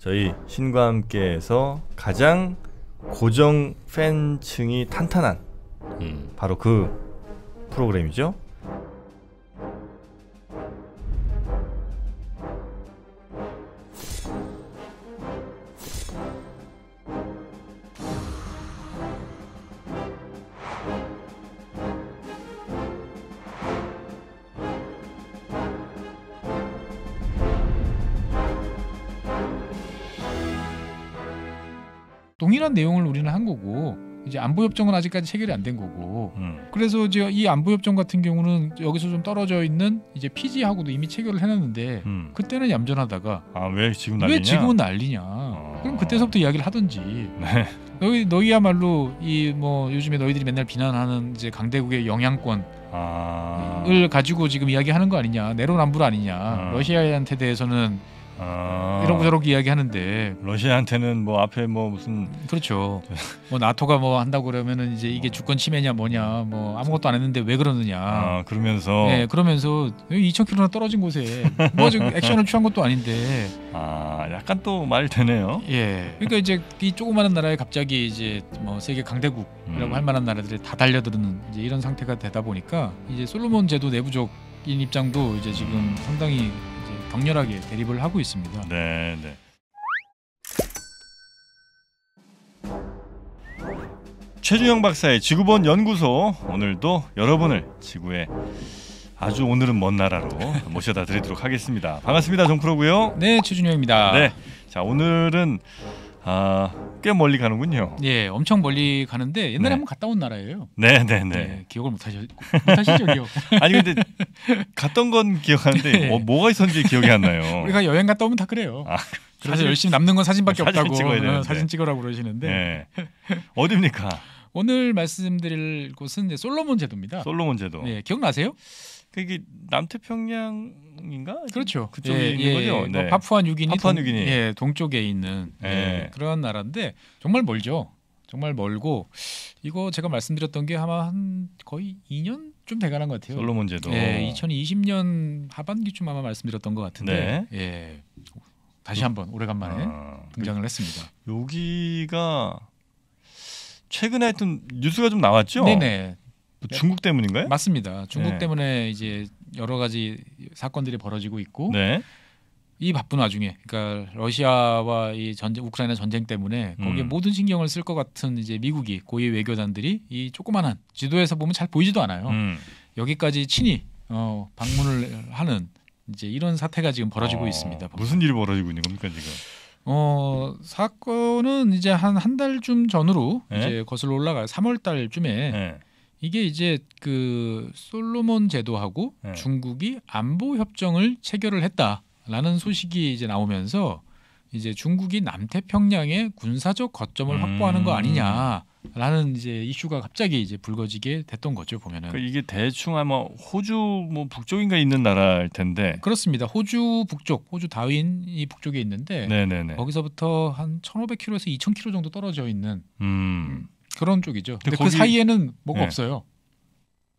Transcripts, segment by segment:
저희 신과 함께에서 가장 고정 팬층이 탄탄한 바로 그 프로그램이죠. 동일한 내용을 우리는 한 거고 이제 안보협정은 아직까지 체결이 안 된 거고 그래서 이제 이 안보협정 같은 경우는 여기서 좀 떨어져 있는 이제 피지하고도 이미 체결을 해놨는데 그때는 얌전하다가 왜 지금 난리냐? 왜 지금은 난리냐? 그럼 그때서부터 이야기를 하든지. 네. 너희야말로 이 뭐 요즘에 너희들이 맨날 비난하는 이제 강대국의 영향권을 가지고 지금 이야기하는 거 아니냐? 내로남불 아니냐? 러시아한테 대해서는 이러고 저러고 이야기하는데 러시아한테는 뭐 앞에 뭐 무슨 그렇죠. 뭐 나토가 뭐 한다고 그러면은 이제 이게 주권 침해냐 뭐냐 뭐 아무것도 안 했는데 왜 그러느냐. 그러면서 네, 그러면서 2,000km나 떨어진 곳에 뭐 지금 액션을 취한 것도 아닌데 약간 또 말 되네요. 예. 그러니까 이제 이 조그마한 나라에 갑자기 이제 뭐 세계 강대국이라고 할 만한 나라들이 다 달려드는 이제 이런 상태가 되다 보니까 이제 솔로몬 제도 내부적인 입장도 이제 지금 상당히 격렬하게 대립을 하고 있습니다. 네, 네. 최준영 박사의 지구본 연구소, 오늘도 여러분을 지구의 아주 오늘은 먼 나라로 모셔다 드리도록 하겠습니다. 반갑습니다. 정프로고요. 네, 최준영입니다. 네, 자 오늘은 꽤 멀리 가는군요. 예, 엄청 멀리 가는데 옛날에 한번 갔다 온 나라예요. 네. 기억을 못하시죠, 기억? 아니 근데 갔던 건 기억하는데 네. 뭐가 있었는지 기억이 안 나요. 우리가 여행 갔다 오면 다 그래요. 그래서 열심히 남는 건 사진밖에 사진 없다고 찍어야 되는데. 사진 찍으라고 그러시는데 네. 어디입니까? 오늘 말씀드릴 곳은 이제 솔로몬 제도입니다. 솔로몬 제도. 네, 기억나세요? 그게 남태평양인가? 그렇죠. 그쪽에 있는 거죠. 뭐 파푸아뉴기니, 예, 동쪽에 있는 그런 나라인데 정말 멀죠. 정말 멀고 이거 제가 말씀드렸던 게 아마 한 거의 2년 좀 돼가는 것 같아요. 솔로몬 제도. 2020년 하반기쯤 아마 말씀드렸던 것 같은데 다시 한번 오래간만에 등장을 했습니다. 여기가 최근에 하여튼 뉴스가 좀 나왔죠? 네네. 중국 때문인가요? 맞습니다. 중국 때문에 이제 여러 가지 사건들이 벌어지고 있고 이 바쁜 와중에 그러니까 러시아와 이 우크라이나 전쟁 때문에 거기에 모든 신경을 쓸 것 같은 이제 미국이 고위 외교관들이 이 조그만한 지도에서 보면 잘 보이지도 않아요. 여기까지 친히 방문을 하는 이제 이런 사태가 지금 벌어지고 있습니다. 무슨 일이 벌어지고 있는 겁니까 지금? 사건은 이제 한 달쯤 전으로 이제 거슬러 올라가요. 3월 달쯤에 이게 이제 그 솔로몬 제도하고 중국이 안보 협정을 체결을 했다라는 소식이 이제 나오면서 이제 중국이 남태평양에 군사적 거점을 확보하는 거 아니냐라는 이제 이슈가 갑자기 이제 불거지게 됐던 거죠 보면은. 그러니까 이게 대충 아마 호주 뭐 북쪽인가 있는 나라일 텐데. 그렇습니다. 호주 북쪽, 호주 다윈이 북쪽에 있는데 거기서부터 한 1,500km에서 2,000km 정도 떨어져 있는 그런 쪽이죠. 근데 그 사이에는 뭐가 없어요.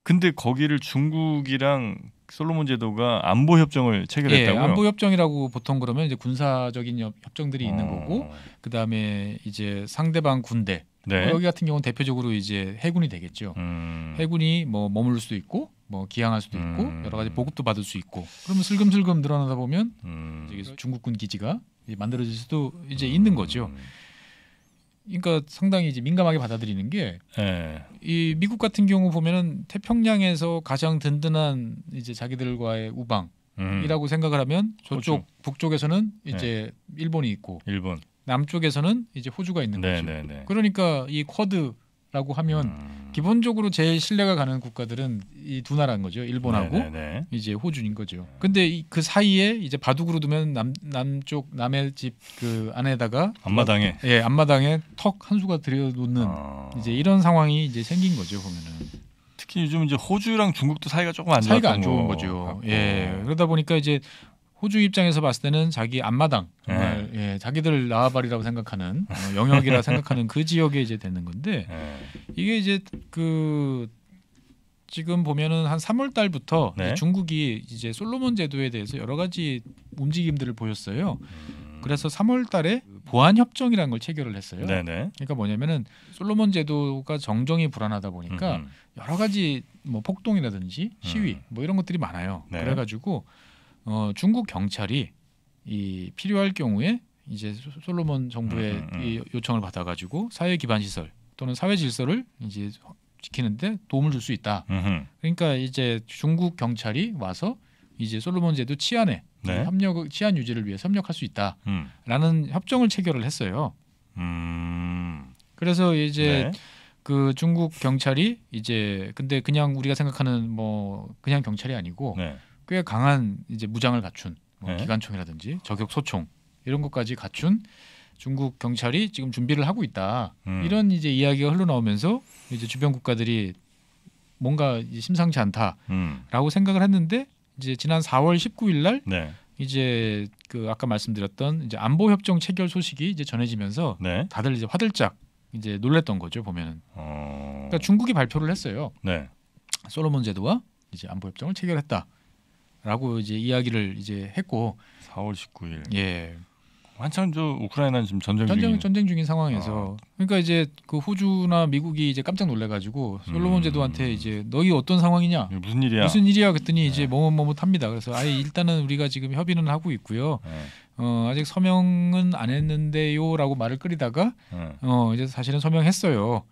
근데 거기를 중국이랑 솔로몬 제도가 안보 협정을 체결했다고요? 안보 협정이라고 보통 그러면 이제 군사적인 협정들이 있는 거고, 그 다음에 이제 상대방 군대. 여기 같은 경우는 대표적으로 이제 해군이 되겠죠. 해군이 뭐 머물 수도 있고, 뭐 기항할 수도 있고, 여러 가지 보급도 받을 수 있고. 그러면 슬금슬금 늘어나다 보면 중국군 기지가 만들어질 수도 이제 있는 거죠. 그러니까 상당히 이제 민감하게 받아들이는 게 이 미국 같은 경우 보면은 태평양에서 가장 든든한 이제 자기들과의 우방이라고 생각을 하면 저쪽 북쪽에서는 이제 일본이 있고 남쪽에서는 이제 호주가 있는 거죠. 그러니까 이 쿼드라고 하면 기본적으로 제일 신뢰가 가는 국가들은 이 두 나라인 거죠. 일본하고 이제 호주인 거죠. 근데 그 사이에 이제 바둑으로 두면 남쪽 남의 집 그 안에다가 앞마당에 앞마당에 턱 한 수가 들여놓는 이제 이런 상황이 이제 생긴 거죠 보면은. 특히 요즘 이제 호주랑 중국도 사이가 조금 안 좋은 거죠. 그러다 보니까 이제 호주 입장에서 봤을 때는 자기 앞마당 정말 자기들 나와바리라고 생각하는 영역이라 생각하는 그 지역에 이제 되는 건데 이게 이제 그 지금 보면은 한 3월 달부터 중국이 이제 솔로몬 제도에 대해서 여러 가지 움직임들을 보였어요. 그래서 3월달에 보안 협정이라는 걸 체결을 했어요. 네네. 그러니까 뭐냐면은 솔로몬 제도가 정정이 불안하다 보니까 여러 가지 뭐 폭동이라든지 시위 뭐 이런 것들이 많아요. 네. 그래가지고 중국 경찰이 이 필요할 경우에 이제 솔로몬 정부의 이 요청을 받아가지고 사회 기반 시설 또는 사회 질서를 이제 지키는데 도움을 줄 수 있다. 그러니까 이제 중국 경찰이 와서 이제 솔로몬 제도 치안에 네. 치안 유지를 위해 협력할 수 있다라는 협정을 체결을 했어요. 그래서 이제 네. 그 중국 경찰이 이제 근데 그냥 우리가 생각하는 뭐 그냥 경찰이 아니고 네. 꽤 강한 이제 무장을 갖춘 뭐 네. 기관총이라든지 저격 소총 이런 것까지 갖춘 중국 경찰이 지금 준비를 하고 있다. 이런 이제 이야기가 흘러나오면서 이제 주변 국가들이 뭔가 이제 심상치 않다라고 생각을 했는데 이제 지난 4월 19일 날 네. 이제 그 아까 말씀드렸던 이제 안보 협정 체결 소식이 이제 전해지면서 네. 다들 이제 화들짝 이제 놀랬던 거죠 보면은. 그러니까 중국이 발표를 했어요. 네. 솔로몬 제도와 이제 안보 협정을 체결했다라고 이제 이야기를 이제 했고 4월 19일. 예. 한참 저 우크라이나는 지금 전쟁 중인 상황에서 그러니까 이제 그 호주나 미국이 이제 깜짝 놀래가지고 솔로몬 제도한테 이제 너희 어떤 상황이냐 무슨 일이야 그랬더니 이제 뭐뭐뭐합니다. 그래서 아예 일단은 우리가 지금 협의는 하고 있고요. 네. 아직 서명은 안 했는데요라고 말을 끓이다가 이제 사실은 서명했어요.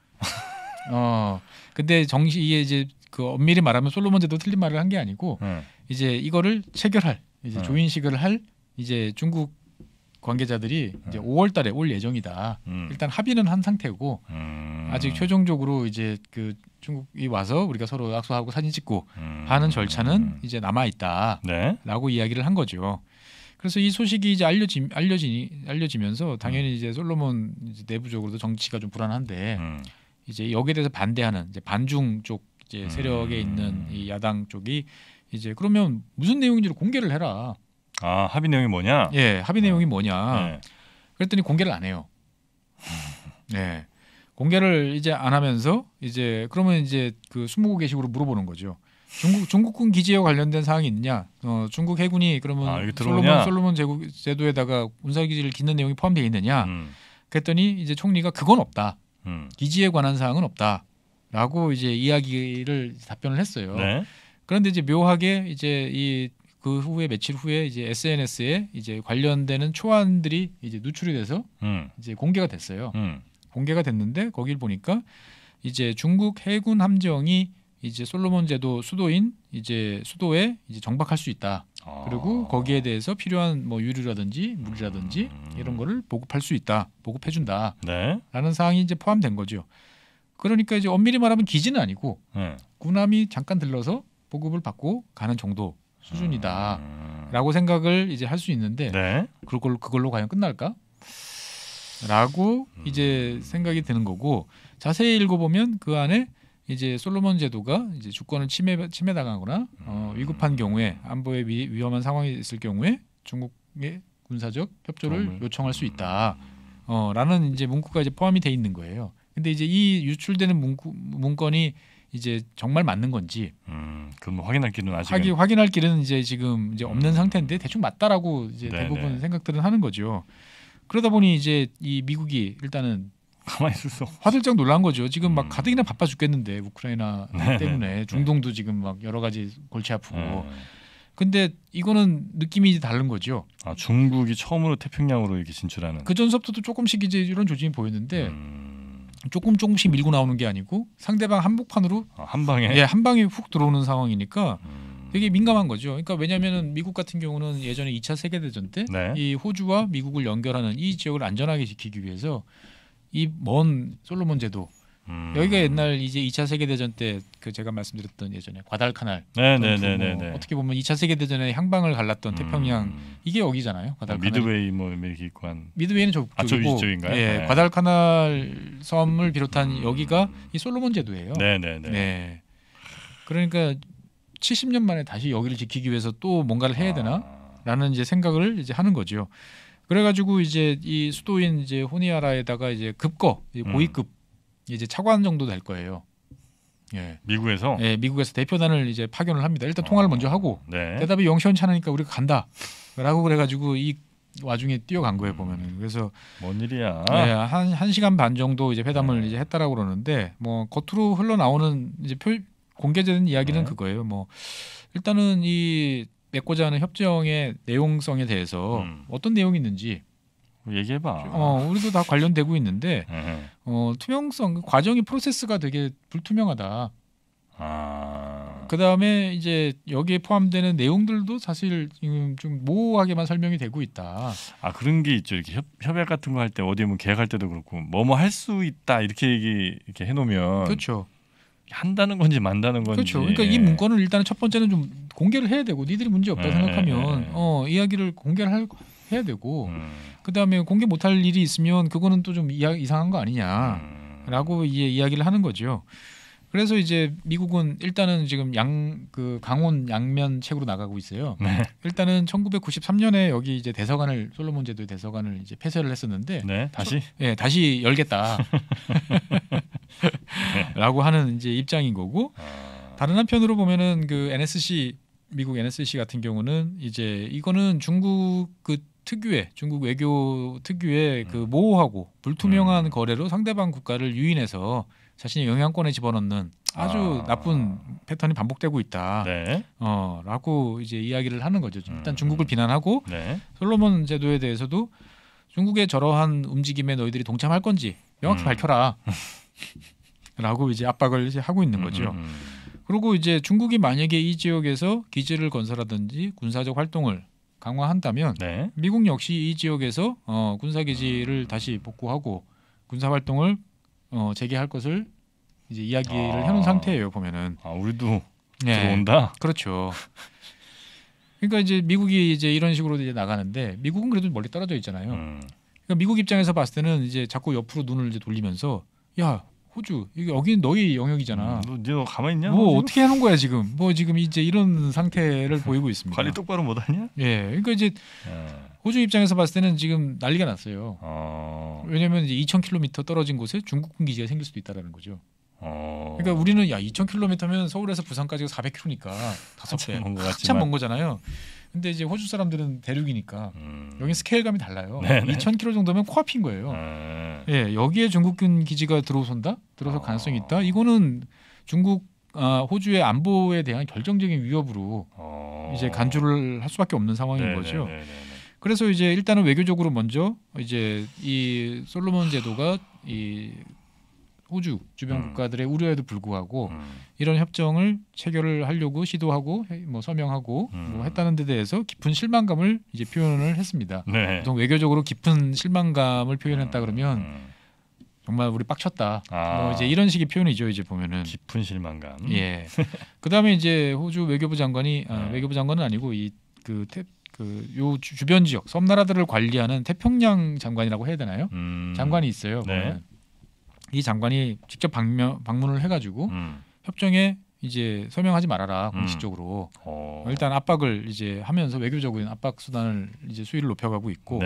근데 이게 이제 그 엄밀히 말하면 솔로몬 제도 틀린 말을 한 게 아니고 이제 이거를 체결할 이제 조인식을 할 이제 중국 관계자들이 이제 5월달에 올 예정이다. 일단 합의는 한 상태고 아직 최종적으로 이제 그 중국이 와서 우리가 서로 악수하고 사진 찍고 하는 절차는 이제 남아 있다라고 네. 이야기를 한 거죠. 그래서 이 소식이 이제 알려지면서 당연히 이제 솔로몬 이제 내부적으로도 정치가 좀 불안한데 이제 여기에 대해서 반대하는 이제 반중 쪽 이제 세력에 있는 이 야당 쪽이 이제 그러면 무슨 내용인지를 공개를 해라. 아 합의 내용이 뭐냐? 예, 합의 내용이 뭐냐? 네. 그랬더니 공개를 안 해요. 네, 공개를 이제 안 하면서 이제 그러면 이제 그 스무고개식으로 물어보는 거죠. 중국군 기지와 관련된 사항이 있느냐? 중국 해군이 그러면 솔로몬 제도에다가 군사 기지를 짓는 내용이 포함되어 있느냐? 그랬더니 이제 총리가 그건 없다. 기지에 관한 사항은 없다라고 이제 이야기를 답변을 했어요. 네. 그런데 이제 묘하게 이제 그 후에 며칠 후에 이제 SNS에 이제 관련되는 초안들이 이제 누출이 돼서 이제 공개가 됐어요. 공개가 됐는데 거길 보니까 이제 중국 해군 함정이 이제 솔로몬 제도 수도인 이제 수도에 이제 정박할 수 있다. 그리고 거기에 대해서 필요한 뭐 유류라든지 물이라든지 이런 거를 보급할 수 있다. 보급해 준다. 네. 라는 사항이 이제 포함된 거죠. 그러니까 이제 엄밀히 말하면 기지는 아니고 군함이 잠깐 들러서 보급을 받고 가는 정도 수준이다라고 생각을 이제 할 수 있는데 네. 그걸로 과연 끝날까? 라고 이제 생각이 드는 거고 자세히 읽어보면 그 안에 이제 솔로몬 제도가 이제 주권을 침해당하거나 위급한 경우에 안보에 위험한 상황이 있을 경우에 중국의 군사적 협조를 요청할 수 있다. 라는 이제 문구가 이제 포함이 돼 있는 거예요. 근데 이제 이 유출되는 문건이 이제 정말 맞는 건지 그럼 확인할 길은 아직 확인할 길은 이제 지금 이제 없는 상태인데 대충 맞다라고 이제 대부분 생각들은 하는 거죠. 그러다 보니 이제 이 미국이 일단은 가만히 있을 수 화들짝 놀란 거죠. 지금 막 가뜩이나 바빠 죽겠는데 우크라이나 때문에 중동도 지금 막 여러 가지 골치 아프고. 근데 이거는 느낌이 다른 거죠. 아 중국이 처음으로 태평양으로 이렇게 진출하는. 그 전서부터도 조금씩 이제 이런 조짐이 보였는데. 조금씩 밀고 나오는 게 아니고 상대방 한복판으로 한 방에 한 방에 훅 들어오는 상황이니까 되게 민감한 거죠. 그러니까 왜냐하면은 미국 같은 경우는 예전에 2차 세계대전 때 이 호주와 미국을 연결하는 이 지역을 안전하게 지키기 위해서 이 먼 솔로몬 제도 여기가 옛날 이제 2차 세계대전 때 그 제가 말씀드렸던 예전에 과달카날 어떻게 보면 2차 세계대전에 향방을 갈랐던 태평양 이게 여기잖아요. 미드웨이 뭐 이렇게 있고 한 미드웨이는 저쪽이고 저쪽인가요? 예, 과달카날 섬을 비롯한 여기가 이 솔로몬 제도예요. 네. 그러니까 70년 만에 다시 여기를 지키기 위해서 또 뭔가를 해야 되나라는 이제 생각을 이제 하는 거죠. 그래가지고 이제 이 수도인 이제 호니아라에다가 이제 고위급 이제 차관 정도 될 거예요. 예. 미국에서? 예, 미국에서 대표단을 이제 파견을 합니다. 일단 통화를 먼저 하고 대답이 영시원찮으니까 우리가 간다라고 그래가지고 이 와중에 뛰어간 거예요 보면은. 그래서 뭔 일이야? 네, 한 시간 반 정도 이제 회담을 이제 했다라고 그러는데 뭐 겉으로 흘러나오는 이제 공개된 이야기는 그거예요. 뭐 일단은 이 맺고자 하는 협정의 내용성에 대해서 어떤 내용이 있는지 얘기해봐. 우리도 다 관련되고 있는데 투명성 과정이 프로세스가 되게 불투명하다. 그 다음에 이제 여기에 포함되는 내용들도 사실 좀 모호하게만 설명이 되고 있다. 그런 게 있죠. 이렇게 협약 같은 거 할 때 어디 뭐 계약할 때도 그렇고 뭐뭐 할 수 있다 이렇게 해놓으면 그렇죠. 한다는 건지 만다는 건지. 그렇죠. 그러니까 이 문건을 일단은 첫 번째는 좀 공개를 해야 되고 니들이 문제 없다 생각하면 이야기를 공개를 해야 되고 그 다음에 공개 못할 일이 있으면 그거는 또 좀 이상한 거 아니냐라고 이야기를 하는 거죠. 그래서 이제 미국은 일단은 지금 강원 양면 책으로 나가고 있어요. 네. 일단은 1993년에 여기 이제 대서관을 솔로몬 제도의 대서관을 이제 폐쇄를 했었는데 다시 열겠다. 라고 하는 이제 입장인 거고 다른 한편으로 보면은 그 NSC 미국 NSC 같은 경우는 이제 이거는 중국 중국 외교 특유의 그 모호하고 불투명한 거래로 상대방 국가를 유인해서 자신의 영향권에 집어넣는 아주 나쁜 패턴이 반복되고 있다. 네. 라고 이제 이야기를 하는 거죠. 일단 중국을 비난하고 솔로몬 제도에 대해서도 중국의 저러한 움직임에 너희들이 동참할 건지 명확히 밝혀라. 라고 이제 압박을 이제 하고 있는 거죠. 그리고 이제 중국이 만약에 이 지역에서 기지를 건설하든지 군사적 활동을 강화한다면 미국 역시 이 지역에서 군사 기지를 다시 복구하고 군사 활동을 재개할 것을 이제 이야기를 해놓은 상태예요. 보면은 우리도 들어온다. 그렇죠. 그러니까 이제 미국이 이제 이런 식으로 이제 나가는데 미국은 그래도 멀리 떨어져 있잖아요. 그러니까 미국 입장에서 봤을 때는 이제 자꾸 옆으로 눈을 이제 돌리면서 야 호주 여기는 너희 영역이잖아. 너 가만히 있냐? 뭐 어떻게 해놓은 거야 지금? 뭐 지금 이제 이런 상태를 보이고 있습니다. 관리 똑바로 못하냐? 예, 그러니까 이제 호주 입장에서 봤을 때는 지금 난리가 났어요. 왜냐하면 이제 2,000km 떨어진 곳에 중국군 기지가 생길 수도 있다라는 거죠. 그러니까 우리는 2,000km면 서울에서 부산까지가 400km니까 5배 한참 먼 거잖아요. 근데 이제 호주 사람들은 대륙이니까 여기 스케일감이 달라요. 2,000km 정도면 코앞인 거예요. 예, 여기에 중국군 기지가 들어설 가능성이 있다. 이거는 호주의 안보에 대한 결정적인 위협으로 이제 간주를 할 수밖에 없는 상황인 거죠. 그래서 이제 일단은 외교적으로 먼저 이제 이 솔로몬 제도가 이 호주 주변 국가들의 우려에도 불구하고 이런 협정을 체결을 하려고 시도하고 뭐 서명하고 뭐 했다는 데 대해서 깊은 실망감을 이제 표현을 했습니다. 보통 외교적으로 깊은 실망감을 표현했다 그러면 정말 우리 빡쳤다. 뭐 이제 이런 식의 표현이죠. 이제 보면은 깊은 실망감. 예. 그다음에 이제 호주 외교부 장관이 외교부 장관은 아니고 요 주변 지역 섬나라들을 관리하는 태평양 장관이라고 해야 되나요? 장관이 있어요. 이 장관이 직접 방문을 해가지고 협정에 이제 서명하지 말아라 공식적으로 일단 압박을 이제 하면서 외교적인 압박 수단을 이제 수위를 높여가고 있고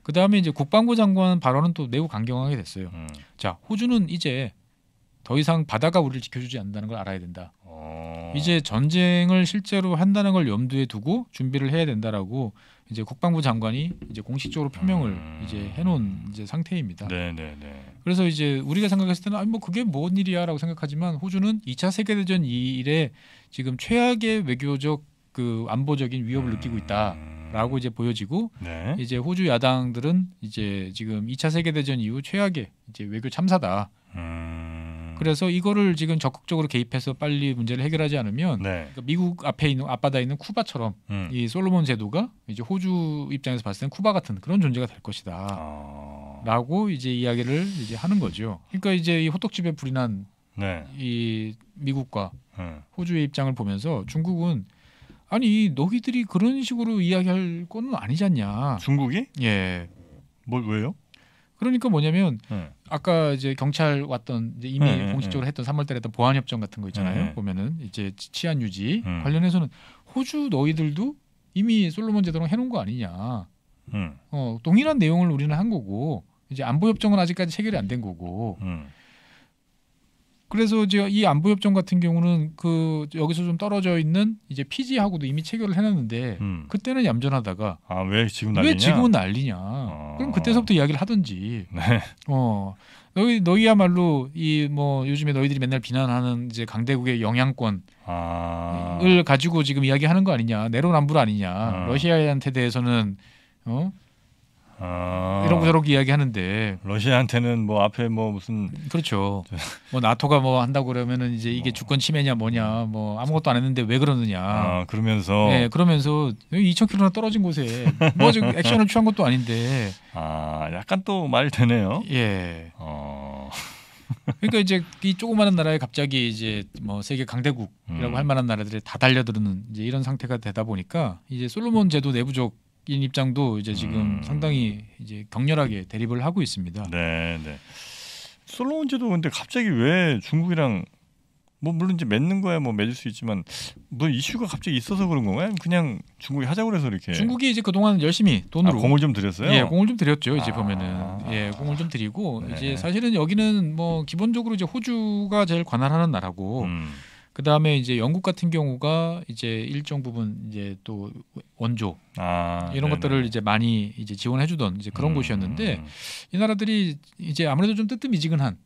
그 다음에 이제 국방부 장관 발언은 또 매우 강경하게 됐어요. 자, 호주는 이제 더 이상 바다가 우리를 지켜주지 않는다는 걸 알아야 된다. 이제 전쟁을 실제로 한다는 걸 염두에 두고 준비를 해야 된다라고 이제 국방부 장관이 이제 공식적으로 표명을 이제 해놓은 이제 상태입니다. 그래서 이제 우리가 생각했을 때는 뭐 그게 뭔 일이야라고 생각하지만 호주는 2차 세계대전 이래 지금 최악의 외교적 그 안보적인 위협을 느끼고 있다라고 이제 보여지고 이제 호주 야당들은 이제 지금 2차 세계대전 이후 최악의 이제 외교 참사다. 그래서 이거를 지금 적극적으로 개입해서 빨리 문제를 해결하지 않으면 그러니까 미국 앞바다에 있는 쿠바처럼 이 솔로몬 제도가 이제 호주 입장에서 봤을 때는 쿠바 같은 그런 존재가 될 것이다라고 이제 이야기를 이제 하는 거죠. 그러니까 이제 이 호떡집에 불이 난 이 미국과 호주의 입장을 보면서 중국은 아니 너희들이 그런 식으로 이야기할 건 아니지 않냐. 중국이? 예. 왜요? 그러니까 뭐냐면 아까 이제 경찰 왔던 이제 이미 공식적으로 했던 3월달에 했던 보안 협정 같은 거 있잖아요. 보면은 이제 치안 유지 관련해서는 호주 너희들도 이미 솔로몬 제도랑 해놓은 거 아니냐. 동일한 내용을 우리는 한 거고 이제 안보 협정은 아직까지 체결이 안 된 거고. 그래서 이제 이 안보 협정 같은 경우는 그 여기서 좀 떨어져 있는 이제 피지하고도 이미 체결을 해놨는데 그때는 얌전하다가 왜 지금 난리냐? 왜 지금은 난리냐? 그럼 그때서부터 이야기를 하든지. 네. 너희야말로 이 뭐 요즘에 너희들이 맨날 비난하는 이제 강대국의 영향권을 가지고 지금 이야기하는 거 아니냐? 내로남불 아니냐? 러시아한테 대해서는 이러고 저러고 이야기하는데 러시아한테는 뭐 앞에 뭐 무슨 그렇죠. 뭐 나토가 뭐 한다고 그러면은 이제 이게 주권 침해냐 뭐냐 뭐 아무것도 안 했는데 왜 그러느냐. 그러면서 네, 그러면서 2,000km나 떨어진 곳에 뭐 지금 액션을 취한 것도 아닌데. 약간 또 말 되네요. 예. 그러니까 이제 이 조그마한 나라에 갑자기 이제 뭐 세계 강대국이라고 할 만한 나라들이 다 달려드는 이제 이런 상태가 되다 보니까 이제 솔로몬 제도 내부적 인 입장도 이제 지금 상당히 이제 격렬하게 대립을 하고 있습니다. 네. 솔로몬제도 근데 갑자기 왜 중국이랑 뭐 물론 이제 맺는 거야 뭐 맺을 수 있지만 뭐 이슈가 갑자기 있어서 그런 건가요? 그냥 중국이 하자고 해서 이렇게. 중국이 이제 그동안 열심히 돈으로 공을 좀 들였어요. 예, 공을 좀 들였죠. 이제 보면은 공을 좀 들이고 이제 사실은 여기는 뭐 기본적으로 이제 호주가 제일 관할하는 나라고. 그 다음에 이제 영국 같은 경우가 이제 일정 부분 이제 또 원조 이런 것들을 이제 많이 이제 지원해주던 이제 그런 곳이었는데 이 나라들이 이제 아무래도 좀 뜨뜻미지근한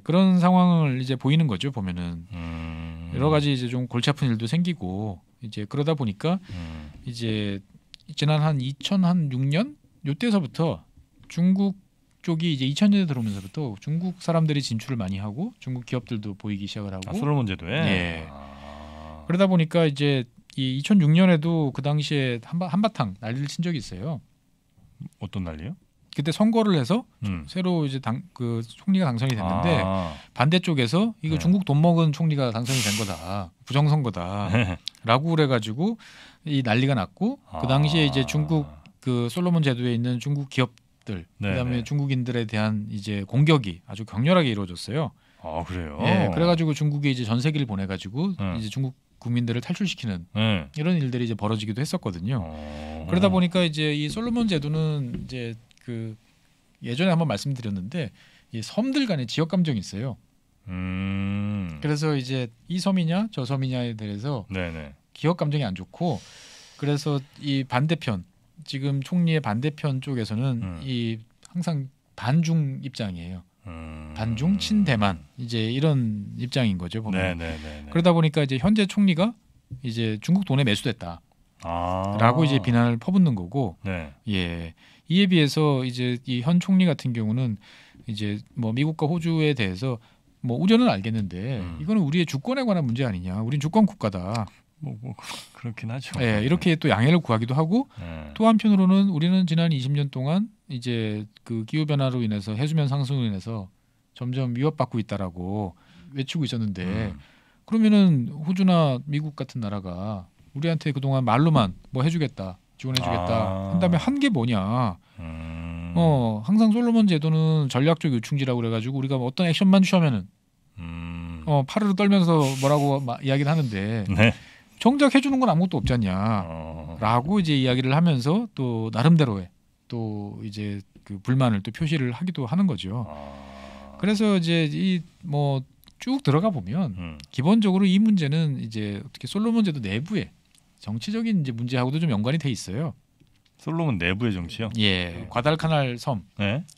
그런 상황을 이제 보이는 거죠. 보면은 여러 가지 이제 좀 골치 아픈 일도 생기고 이제 그러다 보니까 이제 지난 한 2006년 요때서부터 중국 쪽이 이제 2000년대 들어오면서부터 중국 사람들이 진출을 많이 하고 중국 기업들도 보이기 시작을 하고 솔로몬 제도에. 예. 그러다 보니까 이제 이 2006년에도 그 당시에 한바탕 난리를 친 적이 있어요. 어떤 난리요? 그때 선거를 해서 새로 이제 그 총리가 당선이 됐는데 반대쪽에서 이거 중국 돈 먹은 총리가 당선이 된 거다. 부정선거다라고 그래가지고 이 난리가 났고 그 당시에 이제 중국 그 솔로몬 제도에 있는 중국 기업 그다음에 중국인들에 대한 이제 공격이 아주 격렬하게 이루어졌어요. 그래요? 예, 그래가지고 중국에 이제 전세기를 보내가지고 이제 중국 국민들을 탈출시키는 이런 일들이 이제 벌어지기도 했었거든요. 그러다 보니까 이제 이 솔로몬 제도는 이제 그 예전에 한번 말씀드렸는데 이 섬들 간의 지역 감정이 있어요. 그래서 이제 이 섬이냐 저 섬이냐에 대해서 기억 감정이 안 좋고 그래서 이 반대편 지금 총리의 반대편 쪽에서는 이 항상 반중 입장이에요. 반중 친대만 이제 이런 입장인 거죠. 보면. 그러다 보니까 이제 현재 총리가 이제 중국 돈에 매수됐다라고 이제 비난을 퍼붓는 거고. 예. 이에 비해서 이제 이 현 총리 같은 경우는 이제 뭐 미국과 호주에 대해서 뭐 우려는 알겠는데 이거는 우리의 주권에 관한 문제 아니냐. 우린 주권 국가다. 뭐 그렇긴 하죠. 예, 이렇게 또 양해를 구하기도 하고 또 한편으로는 우리는 지난 20년 동안 이제 그 기후 변화로 인해서 해수면 상승으로 인해서 점점 위협받고 있다라고 외치고 있었는데 그러면은 호주나 미국 같은 나라가 우리한테 그동안 말로만 뭐 해주겠다, 지원해주겠다 한 다음에 한 게 뭐냐? 항상 솔로몬 제도는 전략적 요충지라고 그래가지고 우리가 어떤 액션만 취하면은 파르르 떨면서 뭐라고 이야기를 하는데. 정작 해주는 건 아무것도 없잖냐라고 이제 이야기를 하면서 또 나름대로의 또 이제 그 불만을 또 표시를 하기도 하는 거죠. 그래서 이제 이 뭐 쭉 들어가 보면 기본적으로 이 문제는 이제 어떻게 솔로몬 제도 내부의 정치적인 이제 문제하고도 좀 연관이 돼 있어요. 솔로몬 내부의 정치요? 예, 과달카날 섬.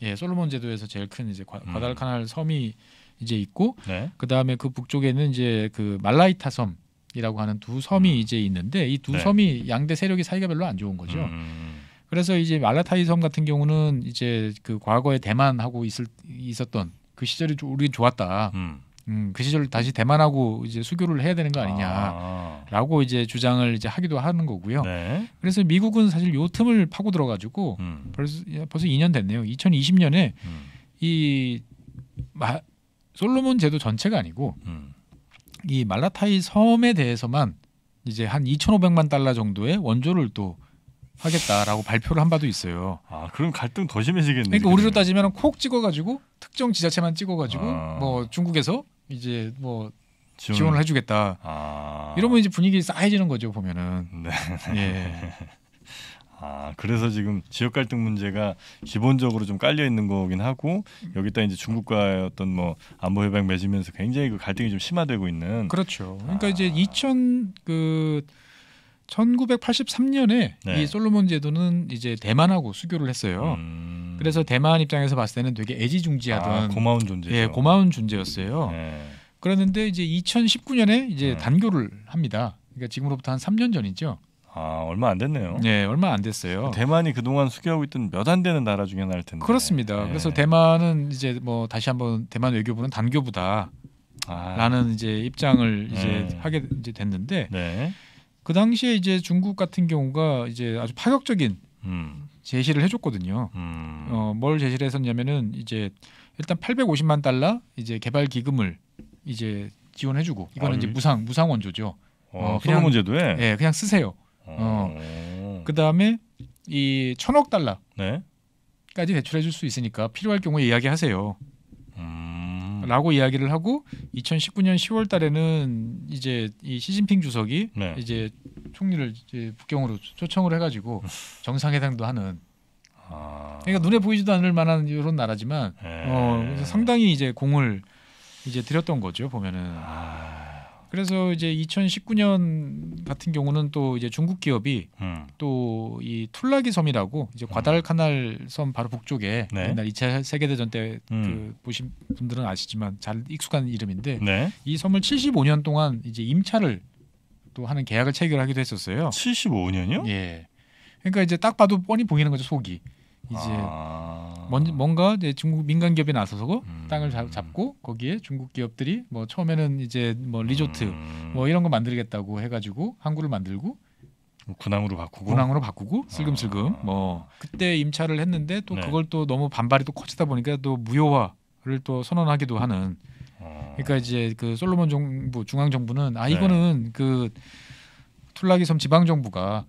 예, 솔로몬 제도에서 제일 큰 이제 과달카날 섬이 이제 있고, 그 다음에 그 북쪽에는 이제 그 말라이타 섬. 이라고 하는 두 섬이 이제 있는데 이 두 섬이 양대 세력이 사이가 별로 안 좋은 거죠. 그래서 이제 말라타이 섬 같은 경우는 이제 그 과거에 대만하고 있었던 그 시절이 우리 좋았다. 그 시절 다시 대만하고 이제 수교를 해야 되는 거 아니냐라고 이제 주장을 이제 하기도 하는 거고요. 그래서 미국은 사실 요 틈을 파고 들어가지고 벌써 2년 됐네요. 2020년에 이 솔로몬 제도 전체가 아니고. 이 말라타이 섬에 대해서만 이제 한 2,500만 달러 정도의 원조를 또 하겠다라고 발표를 한 바도 있어요. 그럼 갈등 더 심해지겠네요. 그러니까 우리로 따지면 콕 찍어가지고 특정 지자체만 찍어가지고 뭐 중국에서 이제 뭐 지원을 해주겠다. 이러면 이제 분위기 싸해지는 거죠 보면은. 네. 예. 그래서 지금 지역 갈등 문제가 기본적으로 좀 깔려 있는 거긴 하고 여기다 이제 중국과의 어떤 뭐 안보 협약 맺으면서 굉장히 그 갈등이 좀 심화되고 있는. 그렇죠. 그러니까 이제 1983년에 네. 이 솔로몬 제도는 이제 대만하고 수교를 했어요. 그래서 대만 입장에서 봤을 때는 되게 애지중지하던 고마운 존재죠. 예, 고마운 존재였어요. 네. 그랬는데 이제 2019년에 이제 단교를 합니다. 그러니까 지금으로부터 한 3년 전이죠. 얼마 안 됐네요. 네, 얼마 안 됐어요. 대만이 그동안 수교하고 있던 몇 안 되는 나라 중에 하나일 텐데. 그렇습니다. 네. 그래서 대만은 이제 뭐 다시 한번 대만 외교부는 단교부다라는 이제 입장을 이제 하게 이제 됐는데 네. 그 당시에 이제 중국 같은 경우가 이제 아주 파격적인 제시를 해줬거든요. 뭘 제시를 했었냐면은 이제 일단 850만 달러 이제 개발 기금을 이제 지원해주고 이거는 이제 무상 원조죠. 솔로몬 제도에. 예, 그냥 쓰세요. 그 다음에 이 1,000억 달러까지 대출해줄 수 있으니까 필요할 경우에 이야기하세요. 라고 이야기를 하고 2019년 10월달에는 이제 이 시진핑 주석이 이제 총리를 이제 북경으로 초청을 해가지고 정상회담도 하는. 그러니까 눈에 보이지도 않을 만한 이런 나라지만 그래서 상당히 이제 공을 이제 들였던 거죠 보면은. 그래서 이제 2019년 같은 경우는 또 이제 중국 기업이 또 이 툴라기 섬이라고 이제 과달카날 섬 바로 북쪽에 옛날 2차 세계대전 때 그 보신 분들은 아시지만 잘 익숙한 이름인데 이 섬을 75년 동안 이제 임차를 또 하는 계약을 체결하기도 했었어요. 75년이요? 예. 그러니까 이제 딱 봐도 뻔히 보이는 거죠 속이. 이제 뭔가 이제 중국 민간 기업이 나서서 땅을 잡고 거기에 중국 기업들이 뭐 처음에는 이제 뭐 리조트 뭐 이런 거 만들겠다고 해가지고 항구를 만들고 군항으로 바꾸고 슬금슬금 뭐 그때 임차를 했는데 또 그걸 또 너무 반발이 또 커지다 보니까 또 무효화를 또 선언하기도 하는. 그러니까 이제 그 솔로몬 정부 중앙 정부는 이거는 그 툴라기 섬 지방 정부가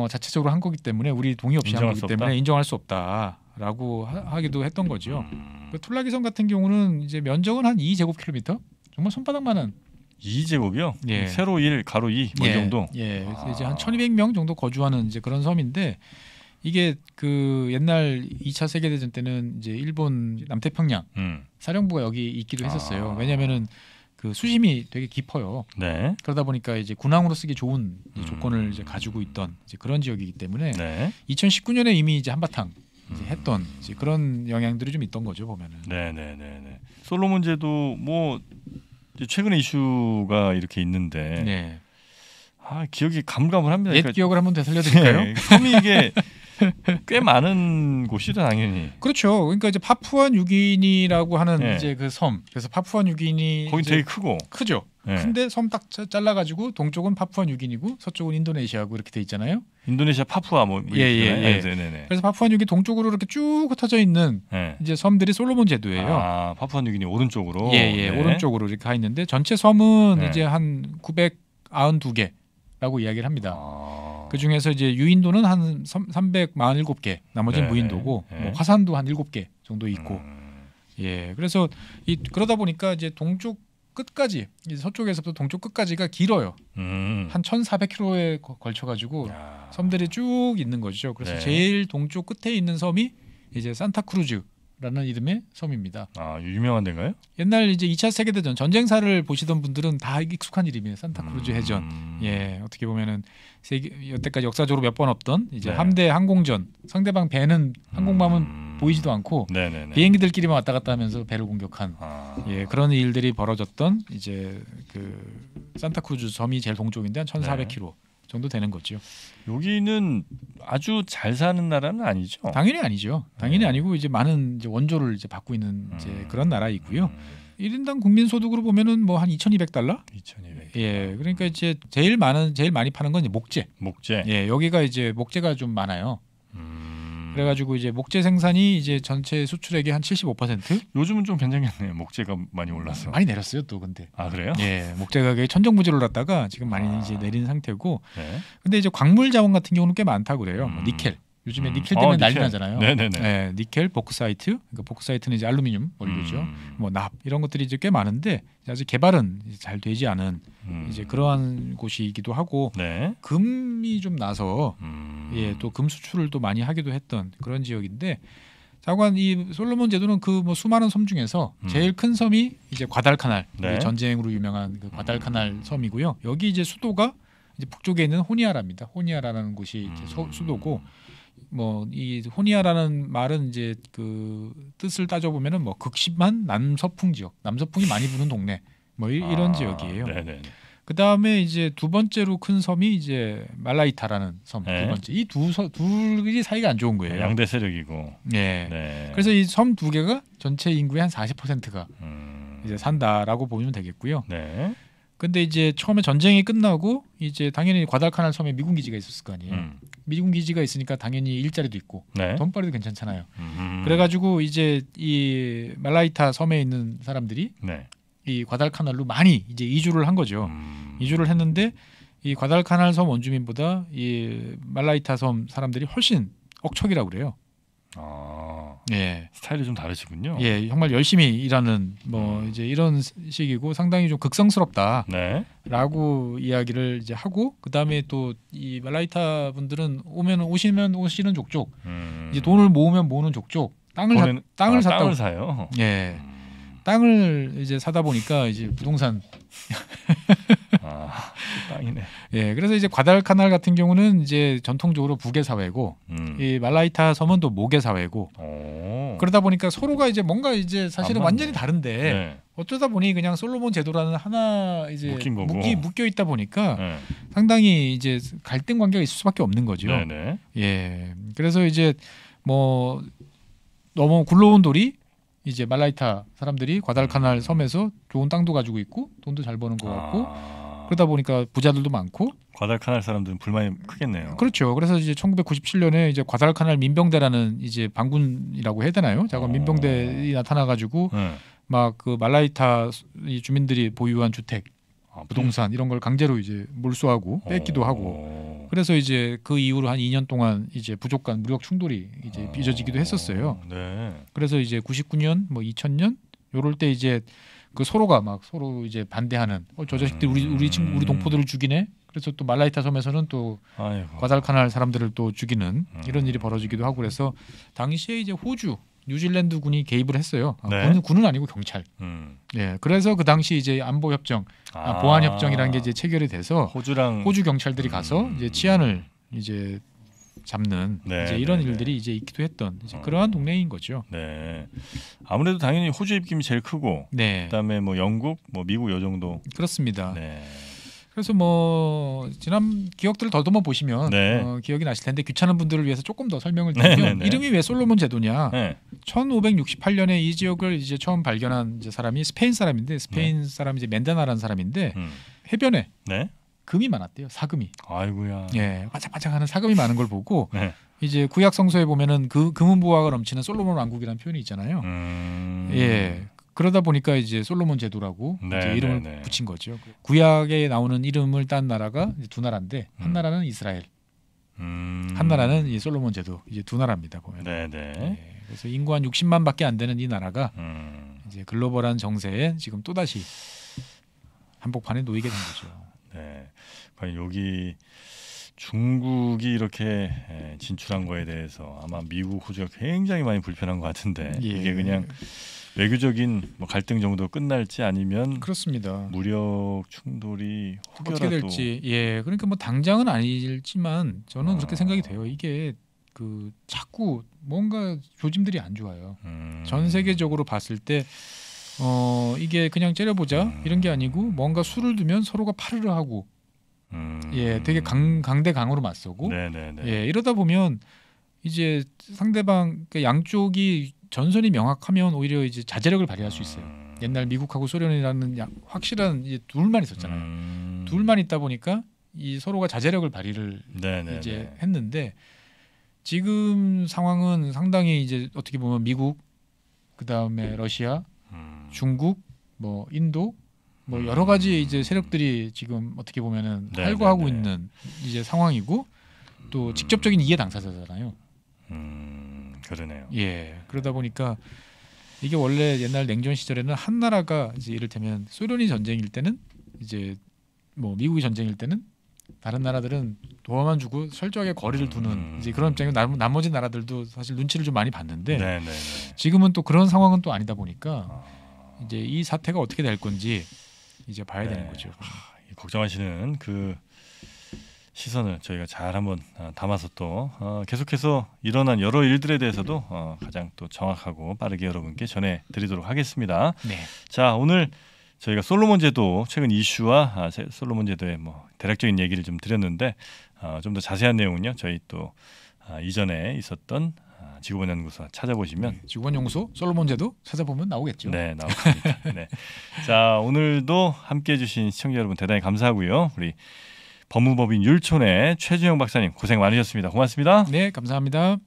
자체적으로 한 거기 때문에 우리 동의 없이 한 거기 때문에 인정할 수 없다라고 하기도 했던 거죠. 그 툴라기 섬 같은 경우는 이제 면적은 한 2제곱킬로미터 정말 손바닥만한 2제곱이요? 예. 세로 1, 가로 2 뭐 이 정도. 예, 이제 한 1,200명 정도 거주하는 이제 그런 섬인데 이게 그 옛날 2차 세계대전 때는 이제 일본 남태평양 사령부가 여기 있기도 했었어요. 왜냐하면은 그 수심이 되게 깊어요. 그러다 보니까 이제 군항으로 쓰기 좋은 조건을 이제 가지고 있던 이제 그런 지역이기 때문에 2019년에 이미 이제 한바탕 이제 했던 이제 그런 영향들이 좀 있던 거죠 보면은. 네네네. 솔로몬 제도 뭐 최근에 이슈가 이렇게 있는데 기억이 가물가물합니다. 옛 기억을 한번 되살려드릴까요? 섬이 이게 꽤 많은 곳이죠 당연히. 그렇죠. 그러니까 이제 파푸아 뉴기니라고 하는 이제 그 섬. 그래서 파푸아 뉴기니 거기 되게 크죠. 근데 섬 딱 잘라가지고 동쪽은 파푸아 뉴기니고 서쪽은 인도네시아고 이렇게 돼 있잖아요. 인도네시아 파푸아 뭐 예. 그래서 파푸아 뉴기니 동쪽으로 이렇게 쭉 흩어져 있는 이제 섬들이 솔로몬 제도예요. 파푸아 뉴기니 오른쪽으로. 오른쪽으로 이렇게 가 있는데 전체 섬은 이제 한 992개라고 이야기를 합니다. 그 중에서 이제 유인도는 한 347개, 나머지는 무인도고 뭐 화산도 한 7개 정도 있고. 그래서 그러다 보니까 이제 동쪽 끝까지 이제 서쪽에서부터 동쪽 끝까지가 길어요. 한 1,400km에 걸쳐 가지고 섬들이 쭉 있는 거죠. 그래서 제일 동쪽 끝에 있는 섬이 이제 산타크루즈라는 이름의 섬입니다. 유명한 데인가요? 옛날 이제 2차 세계대전 전쟁사를 보시던 분들은 다 익숙한 이름이에요. 산타크루즈 해전. 어떻게 보면은 여태까지 역사적으로 몇 번 없던 이제 함대 항공전. 상대방 배는 항공모함은 보이지도 않고 비행기들끼리만 왔다 갔다 하면서 배를 공격한 그런 일들이 벌어졌던 이제 그 산타크루즈 섬이 제일 동쪽인데 한 1,400km 정도 되는 거죠. 여기는 아주 잘 사는 나라는 아니죠? 당연히 아니죠. 당연히 아니고 이제 많은 이제 원조를 이제 받고 있는 이제 그런 나라이고요. 1인당 국민 소득으로 보면은 뭐 한 2,200달러? 2,200. 그러니까 이제 제일 많이 파는 건 이제 목재. 여기가 이제 목재가 좀 많아요. 그래가지고 이제 목재 생산이 이제 전체 수출액의 한 75%? 요즘은 좀 괜찮겠네요. 목재가 많이 올라서. 많이 내렸어요 또 근데. 그래요? 목재 가격이 천정부지로 올랐다가 지금 많이 이제 내린 상태고. 근데 이제 광물 자원 같은 경우는 꽤 많다 그래요. 뭐 니켈, 요즘에 니켈 때문에 난리 니켈. 나잖아요. 네네네. 네, 니켈, 복사이트. 그러니까 복사이트는 이제 알루미늄 원료죠. 뭐 납 이런 것들이 이제 꽤 많은데 아직 개발은 잘 되지 않은 이제 그러한 곳이기도 하고 네. 금이 좀 나서 예, 또 금 수출을 또 많이 하기도 했던 그런 지역인데 자관 이 솔로몬 제도는 그 뭐 수많은 섬 중에서 제일 큰 섬이 이제 과달카날 네. 전쟁으로 유명한 그 과달카날 섬이고요. 여기 이제 수도가 이제 북쪽에 있는 호니아라입니다. 호니아라는 곳이 이제 수도고 뭐 이 호니아라는 말은 이제 그 뜻을 따져 보면은 뭐 극심한 남서풍 지역, 남서풍이 많이 부는 동네 뭐 이런 지역이에요. 네네. 그 다음에 이제 두 번째로 큰 섬이 이제 말라이타라는 섬 두 네. 번째. 이 둘이 사이가 안 좋은 거예요. 양대 세력이고. 예. 네. 그래서 이 섬 두 개가 전체 인구의 한 40%가 이제 산다라고 보면 되겠고요. 네. 근데 이제 처음에 전쟁이 끝나고 이제 당연히 과달카날 섬에 미군 기지가 있었을 거 아니에요. 미군 기지가 있으니까 당연히 일자리도 있고 네. 돈벌이도 괜찮잖아요. 그래가지고 이제 이 말라이타 섬에 있는 사람들이 네. 이 과달카날로 많이 이제 이주를 한 거죠. 이주를 했는데 이 과달카날 섬 원주민보다 이 말라이타 섬 사람들이 훨씬 억척이라고 그래요. 예. 스타일이 좀 다르시군요. 예, 정말 열심히 일하는 뭐 이제 이런 식이고 상당히 좀 극성스럽다라고 네. 이야기를 이제 하고 그 다음에 또 이 말라이타 분들은 오시는 족족 이제 돈을 모으면 모으는 족족 땅을 사요. 예. 땅을 이제 사다 보니까 이제 부동산 땅이네. 예, 그래서 이제 과달카날 같은 경우는 이제 전통적으로 북의 사회고 이 말라이타 섬은 또 목의 사회고 그러다 보니까 서로가 이제 뭔가 이제 사실은 완전히 다른데 네. 어쩌다 보니 그냥 솔로몬 제도라는 하나 이제 묶여 있다 보니까 네. 상당히 이제 갈등 관계가 있을 수밖에 없는 거죠. 네네. 예, 그래서 이제 뭐 너무 굴러온 돌이 이제 말라이타 사람들이 과달카날 섬에서 좋은 땅도 가지고 있고 돈도 잘 버는 것 같고 그러다 보니까 부자들도 많고 과달카날 사람들은 불만이 크겠네요. 그렇죠. 그래서 이제 1997년에 이제 과달카날 민병대라는 이제 반군이라고 해야 되나요? 자꾸 민병대이 나타나가지고 막 그 말라이타 이 주민들이 보유한 주택, 부동산 이런 걸 강제로 이제 몰수하고 뺏기도 하고 그래서 이제 그 이후로 한 2년 동안 이제 부족 간 무력 충돌이 이제 빚어지기도 했었어요. 네. 그래서 이제 99년 뭐 2000년 요럴 때 이제 그 서로가 막 서로 이제 반대하는 저 자식들 우리 동포들을 죽이네. 그래서 또 말라이타 섬에서는 또 과달카날 사람들을 또 죽이는 이런 일이 벌어지기도 하고 그래서 당시에 이제 호주 뉴질랜드 군이 개입을 했어요. 네. 군은 아니고 경찰. 예, 그래서 그 당시 이제 안보 협정, 보안 협정이라는 게 이제 체결이 돼서 호주 경찰들이 가서 이제 치안을 이제 잡는 이제 이런 일들이 이제 있기도 했던 이제 그러한 동네인 거죠. 네. 아무래도 당연히 호주 입김이 제일 크고, 그다음에 뭐 영국, 뭐 미국 요 정도. 그렇습니다. 네. 그래서 뭐 지난 기억들을 더듬어 보시면 기억이 나실 텐데 귀찮은 분들을 위해서 조금 더 설명을 드리면 이름이 왜 솔로몬 제도냐? 1568년에 이 지역을 이제 처음 발견한 이제 사람이 스페인 사람인데 스페인 사람이 이제 멘데나라는 사람인데 해변에 금이 많았대요. 사금이. 아이고야. 예, 반짝반짝하는 사금이 많은 걸 보고 이제 구약 성서에 보면은 그 금은보화가 넘치는 솔로몬 왕국이라는 표현이 있잖아요. 예. 그러다 보니까 이제 솔로몬 제도라고 이제 이름을 붙인 거죠. 구약에 나오는 이름을 딴 나라가 이제 두 나라인데 한 나라는 이스라엘, 한 나라는 이 솔로몬 제도 이제 두 나라입니다 보면. 예, 그래서 인구 한 60만밖에 안 되는 이 나라가 이제 글로벌한 정세에 지금 또 다시 한복판에 놓이게 된 거죠. 네, 여기 중국이 이렇게 진출한 거에 대해서 아마 미국, 호주가 굉장히 많이 불편한 것 같은데 이게 그냥 외교적인 뭐 갈등 정도 끝날지 아니면 그렇습니다. 무력 충돌이 어떻게 될지 그러니까 뭐 당장은 아니지만 저는 그렇게 생각이 돼요. 이게 그 자꾸 뭔가 조짐들이 안 좋아요. 전 세계적으로 봤을 때 이게 그냥 째려보자 이런 게 아니고 뭔가 수를 두면 서로가 파르르 하고 되게 강대강으로 맞서고 이러다 보면 이제 상대방 그러니까 양쪽이 전선이 명확하면 오히려 이제 자제력을 발휘할 수 있어요. 옛날 미국하고 소련이라는 확실한 이제 둘만 있었잖아요. 둘만 있다 보니까 이 서로가 자제력을 발휘를 이제 했는데 지금 상황은 상당히 이제 어떻게 보면 미국, 그 다음에 러시아, 중국, 뭐 인도, 뭐 여러 가지 이제 세력들이 지금 어떻게 보면은 활구하고 있는 이제 상황이고 또 직접적인 이해 당사자잖아요. 그러네요. 예, 그러다 보니까 이게 원래 옛날 냉전 시절에는 한 나라가 이제 이를테면 소련이 전쟁일 때는 이제 뭐 미국이 전쟁일 때는 다른 나라들은 도와만 주고 철저하게 거리를 두는 이제 그런 입장이고 나머지 나라들도 사실 눈치를 좀 많이 봤는데 네네네. 지금은 또 그런 상황은 또 아니다 보니까 이제 이 사태가 어떻게 될 건지 이제 봐야 되는 거죠. 걱정하시는 그 시선을 저희가 잘 한번 담아서 또 계속해서 일어난 여러 일들에 대해서도 가장 또 정확하고 빠르게 여러분께 전해드리도록 하겠습니다. 네. 자, 오늘 저희가 솔로몬 제도 최근 이슈와 솔로몬 제도의 뭐 대략적인 얘기를 좀 드렸는데 좀 더 자세한 내용은요 저희 또 이전에 있었던 지구본 연구소 찾아보시면 지구본 연구소 솔로몬 제도 찾아보면 나오겠죠. 네, 나올 겁니다. 네. 자, 오늘도 함께해 주신 시청자 여러분 대단히 감사하고요. 우리 법무법인 율촌의 최주영 박사님 고생 많으셨습니다. 고맙습니다. 네, 감사합니다.